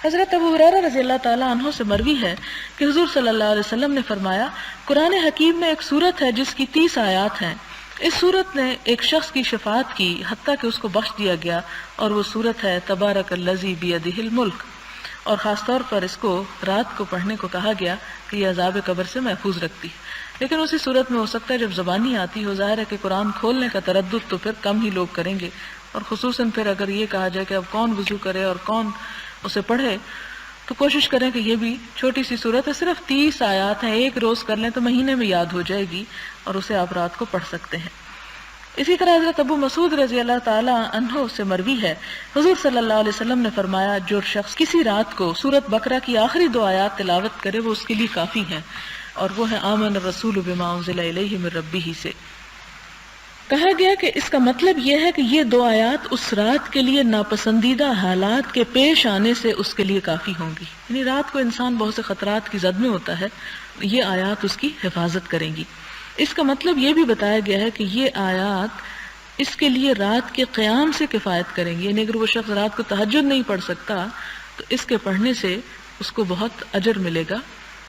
حضرت ابو ہریرہ رضی اللہ تعالیٰ عنہ سے مروی ہے کہ حضور صلی اللہ علیہ وسلم نے فرمایا، قرآن حکیم میں ایک سورت ہے جس کی 30 آیات ہیں، اس سورت نے ایک شخص کی شفاعت کی حتیٰ کہ اس کو بخش دیا گیا، اور وہ سورت ہے تبارک الذی بیدہ الملک، اور خاص طور پر اس کو رات کو پڑھنے کو کہا گیا کہ یہ عذاب قبر سے محفوظ رکھتی ہے۔ لیکن اسی صورت میں ہو سکتا ہے جب زبانی آتی ہو، ظاہر ہے کہ قرآن کھولنے کا تردد تو پھر کم ہی لوگ کریں گے، اور خصوصاً پھر اگر یہ کہا جائے کہ اب کون وضو کرے اور کون اسے پڑھے، تو کوشش کریں کہ یہ بھی چھوٹی سی صورت ہے، صرف 30 آیات ہیں، ایک روز کر لیں تو مہینے میں یاد ہو جائے گی، اور اسے آپ رات کو پڑھ سکتے ہیں۔ اسی طرح حضرت ابو مسعود رضی اللہ تعالی عنہ سے مروی ہے، حضور صلی اللہ علیہ وسلم نے فرمایا، جو شخص کسی رات کو سورۃ بقرہ کی آخری 2 آیات تلاوت کرے وہ اس کے لیے کافی ہیں، اور وہ ہے آمن الرسول بما انزل الیہ من ربہ سے۔ کہا گیا کہ اس کا مطلب یہ ہے کہ یہ 2 آیات اس رات کے لیے ناپسندیدہ حالات کے پیش آنے سے اس کے لیے کافی ہوں گی، یعنی رات کو انسان بہت سے خطرات کی زد میں ہوتا ہے، یہ آیات اس کی حفاظت کریں گی۔ اس کا مطلب یہ بھی بتایا گیا ہے کہ یہ آیات اس کے لیے رات کے قیام سے کفایت کریں گی، یعنی اگر وہ شخص رات کو تہجد نہیں پڑھ سکتا تو اس کے پڑھنے سے اس کو بہت اجر ملے گا،